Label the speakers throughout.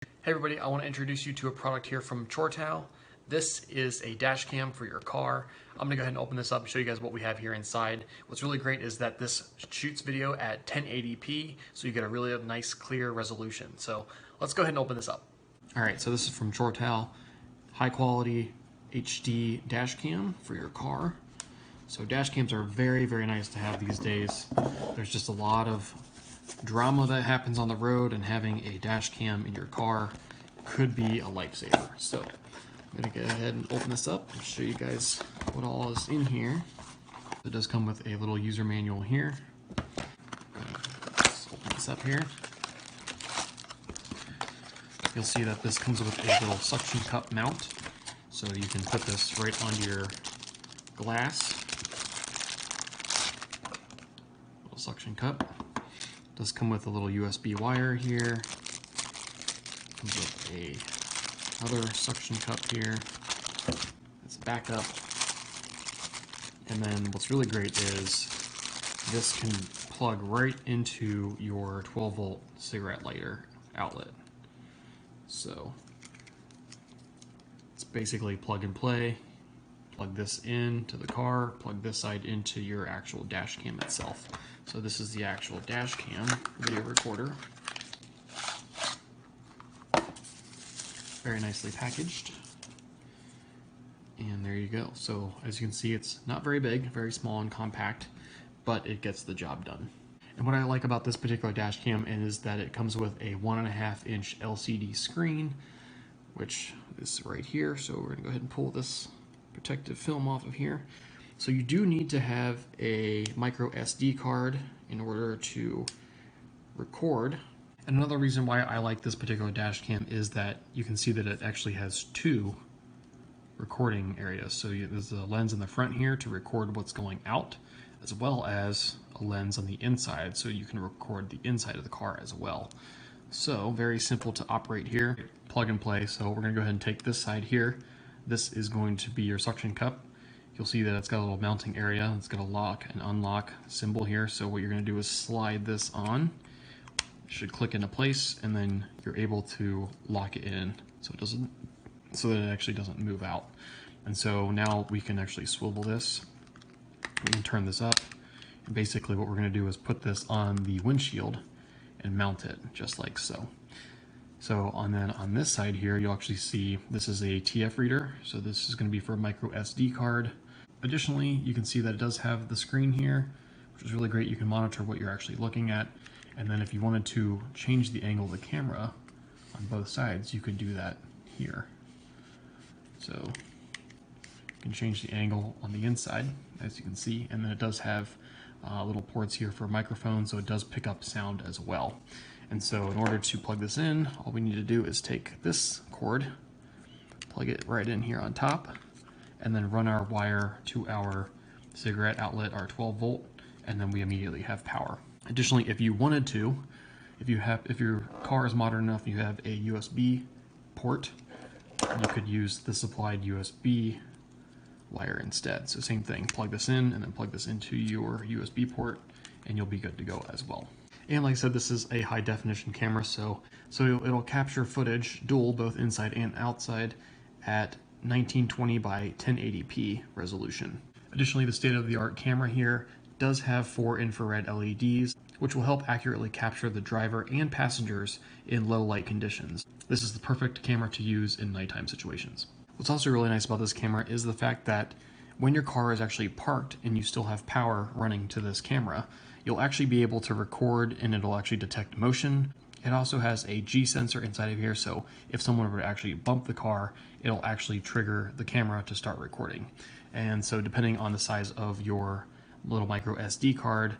Speaker 1: Hey everybody, I want to introduce you to a product here from CHORTAU. This is a dash cam for your car. I'm going to go ahead and open this up and show you guys what we have here inside. What's really great is that this shoots video at 1080p, so you get a really nice clear resolution. So let's go ahead and open this up. Alright, so this is from CHORTAU, high quality HD dash cam for your car. So dash cams are very, very nice to have these days. There's just a lot of drama that happens on the road, and having a dash cam in your car could be a lifesaver. So I'm going to go ahead and open this up and show you guys what all is in here. It does come with a little user manual here. Let's open this up here. You'll see that this comes with a little suction cup mount, so you can put this right onto your glass. Little suction cup. Does come with a little USB wire here. Comes with another suction cup here. It's a backup. And then what's really great is this can plug right into your 12-volt cigarette lighter outlet. So it's basically plug and play. Plug this into the car, plug this side into your actual dash cam itself. So this is the actual dash cam video recorder. Very nicely packaged. And there you go. So as you can see, it's not very big, very small and compact, but it gets the job done. And what I like about this particular dash cam is that it comes with a 1.5-inch LCD screen, which is right here. So we're gonna go ahead and pull this protective film off of here. So you do need to have a micro SD card in order to record. And another reason why I like this particular dash cam is that you can see that it actually has two recording areas. So there's a lens in the front here to record what's going out, as well as a lens on the inside, so you can record the inside of the car as well. So very simple to operate here, plug and play. So we're gonna go ahead and take this side here. This is going to be your suction cup. You'll see that it's got a little mounting area. It's got a lock and unlock symbol here. So what you're going to do is slide this on. It should click into place, and then you're able to lock it in so that it actually doesn't move out. And so now we can actually swivel this. We can turn this up. And basically what we're going to do is put this on the windshield and mount it just like so. So then on this side here, you'll actually see this is a TF reader. So this is going to be for a micro SD card. Additionally, you can see that it does have the screen here, which is really great. You can monitor what you're actually looking at. And then if you wanted to change the angle of the camera on both sides, you could do that here. So you can change the angle on the inside, as you can see. And then it does have little ports here for microphones, so it does pick up sound as well. And so in order to plug this in, all we need to do is take this cord, plug it right in here on top, and then run our wire to our cigarette outlet, our 12-volt, and then we immediately have power. Additionally, if you wanted to, if your car is modern enough, you have a USB port, you could use the supplied USB wire instead. So same thing, plug this in and then plug this into your USB port, and you'll be good to go as well. And like I said, this is a high definition camera, so it'll capture footage dual, both inside and outside, at 1920 by 1080p resolution. Additionally, the state-of-the-art camera here does have 4 infrared LEDs, which will help accurately capture the driver and passengers in low light conditions. This is the perfect camera to use in nighttime situations. What's also really nice about this camera is the fact that when your car is actually parked and you still have power running to this camera, you'll actually be able to record, and it'll actually detect motion. It also has a G sensor inside of here, so if someone were to actually bump the car, it'll actually trigger the camera to start recording. And so depending on the size of your little micro SD card,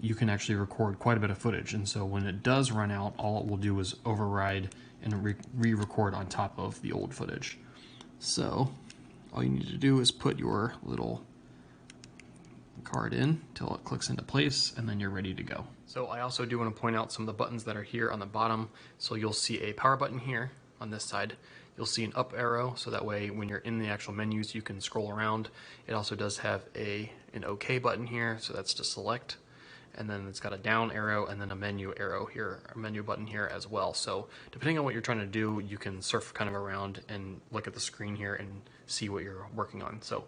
Speaker 1: you can actually record quite a bit of footage. And so when it does run out, all it will do is override and re-record on top of the old footage. So all you need to do is put your little card in till it clicks into place, and then you're ready to go. So I also do want to point out some of the buttons that are here on the bottom. So you'll see a power button here on this side. You'll see an up arrow, so that way when you're in the actual menus you can scroll around. It also does have an OK button here, so that's to select. and then it's got a down arrow and then a menu arrow here, a menu button here as well. So depending on what you're trying to do, you can surf kind of around and look at the screen here and see what you're working on. So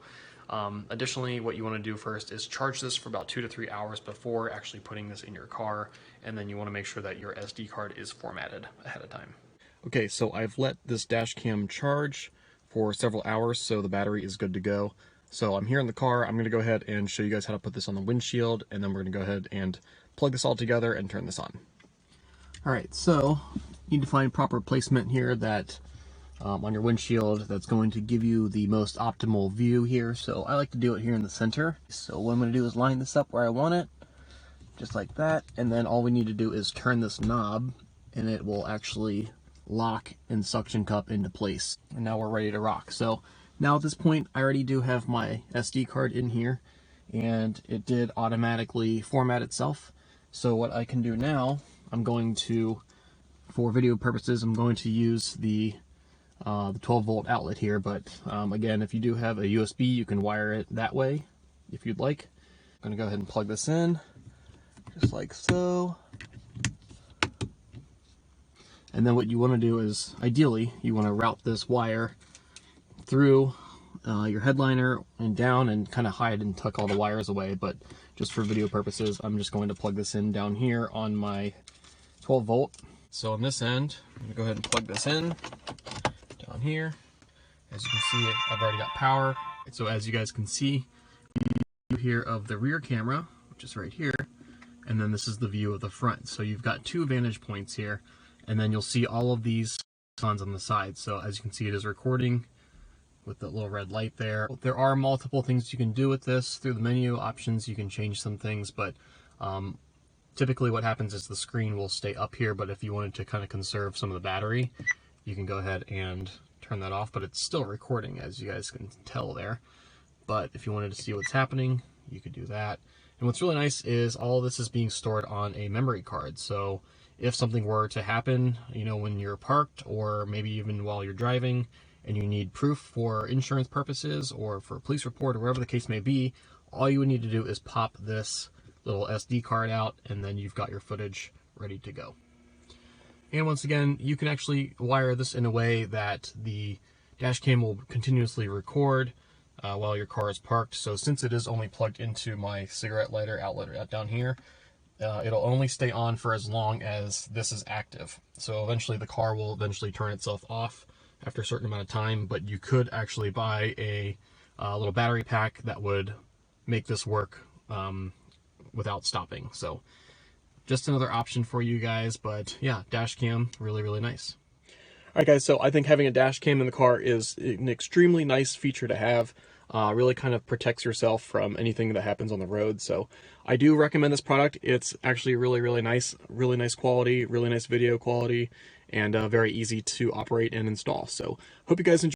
Speaker 1: additionally, what you want to do first is charge this for about 2 to 3 hours before actually putting this in your car, and then you want to make sure that your SD card is formatted ahead of time. Okay, so I've let this dash cam charge for several hours, so the battery is good to go. So I'm here in the car. I'm going to go ahead and show you guys how to put this on the windshield, and then we're going to go ahead and plug this all together and turn this on. Alright, so you need to find proper placement here that on your windshield that's going to give you the most optimal view here. So I like to do it here in the center. So what I'm going to do is line this up where I want it, just like that, and then all we need to do is turn this knob and it will actually lock and suction cup into place. And now we're ready to rock. So now at this point I already do have my SD card in here and it did automatically format itself. So what I can do now, I'm going to, for video purposes, I'm going to use the 12-volt outlet here, but again, if you do have a USB, you can wire it that way if you'd like. I'm going to go ahead and plug this in, just like so. And then what you want to do is, ideally, you want to route this wire through your headliner and down and kind of hide and tuck all the wires away, but just for video purposes, I'm just going to plug this in down here on my 12-volt. So on this end, I'm going to go ahead and plug this in down here. As you can see, I've already got power. So as you guys can see, view here of the rear camera, which is right here, and then this is the view of the front. So you've got 2 vantage points here, and then you'll see all of these icons on the side. So as you can see, it is recording with the little red light there. There are multiple things you can do with this. Through the menu options, you can change some things, but typically what happens is the screen will stay up here, but if you wanted to kind of conserve some of the battery, you can go ahead and turn that off, but it's still recording, as you guys can tell there. But if you wanted to see what's happening, you could do that. And what's really nice is all of this is being stored on a memory card. So if something were to happen, you know, when you're parked or maybe even while you're driving and you need proof for insurance purposes or for a police report or whatever the case may be, all you would need to do is pop this little SD card out and then you've got your footage ready to go. And once again, you can actually wire this in a way that the dash cam will continuously record while your car is parked. So since it is only plugged into my cigarette lighter outlet down here, it'll only stay on for as long as this is active. So eventually the car will eventually turn itself off after a certain amount of time, but you could actually buy a little battery pack that would make this work without stopping. So just another option for you guys, but yeah, dash cam, really, really nice. All right, guys, so I think having a dash cam in the car is an extremely nice feature to have. Really kind of protects yourself from anything that happens on the road. So I do recommend this product. It's actually really nice quality, really nice video quality, and very easy to operate and install. So hope you guys enjoy.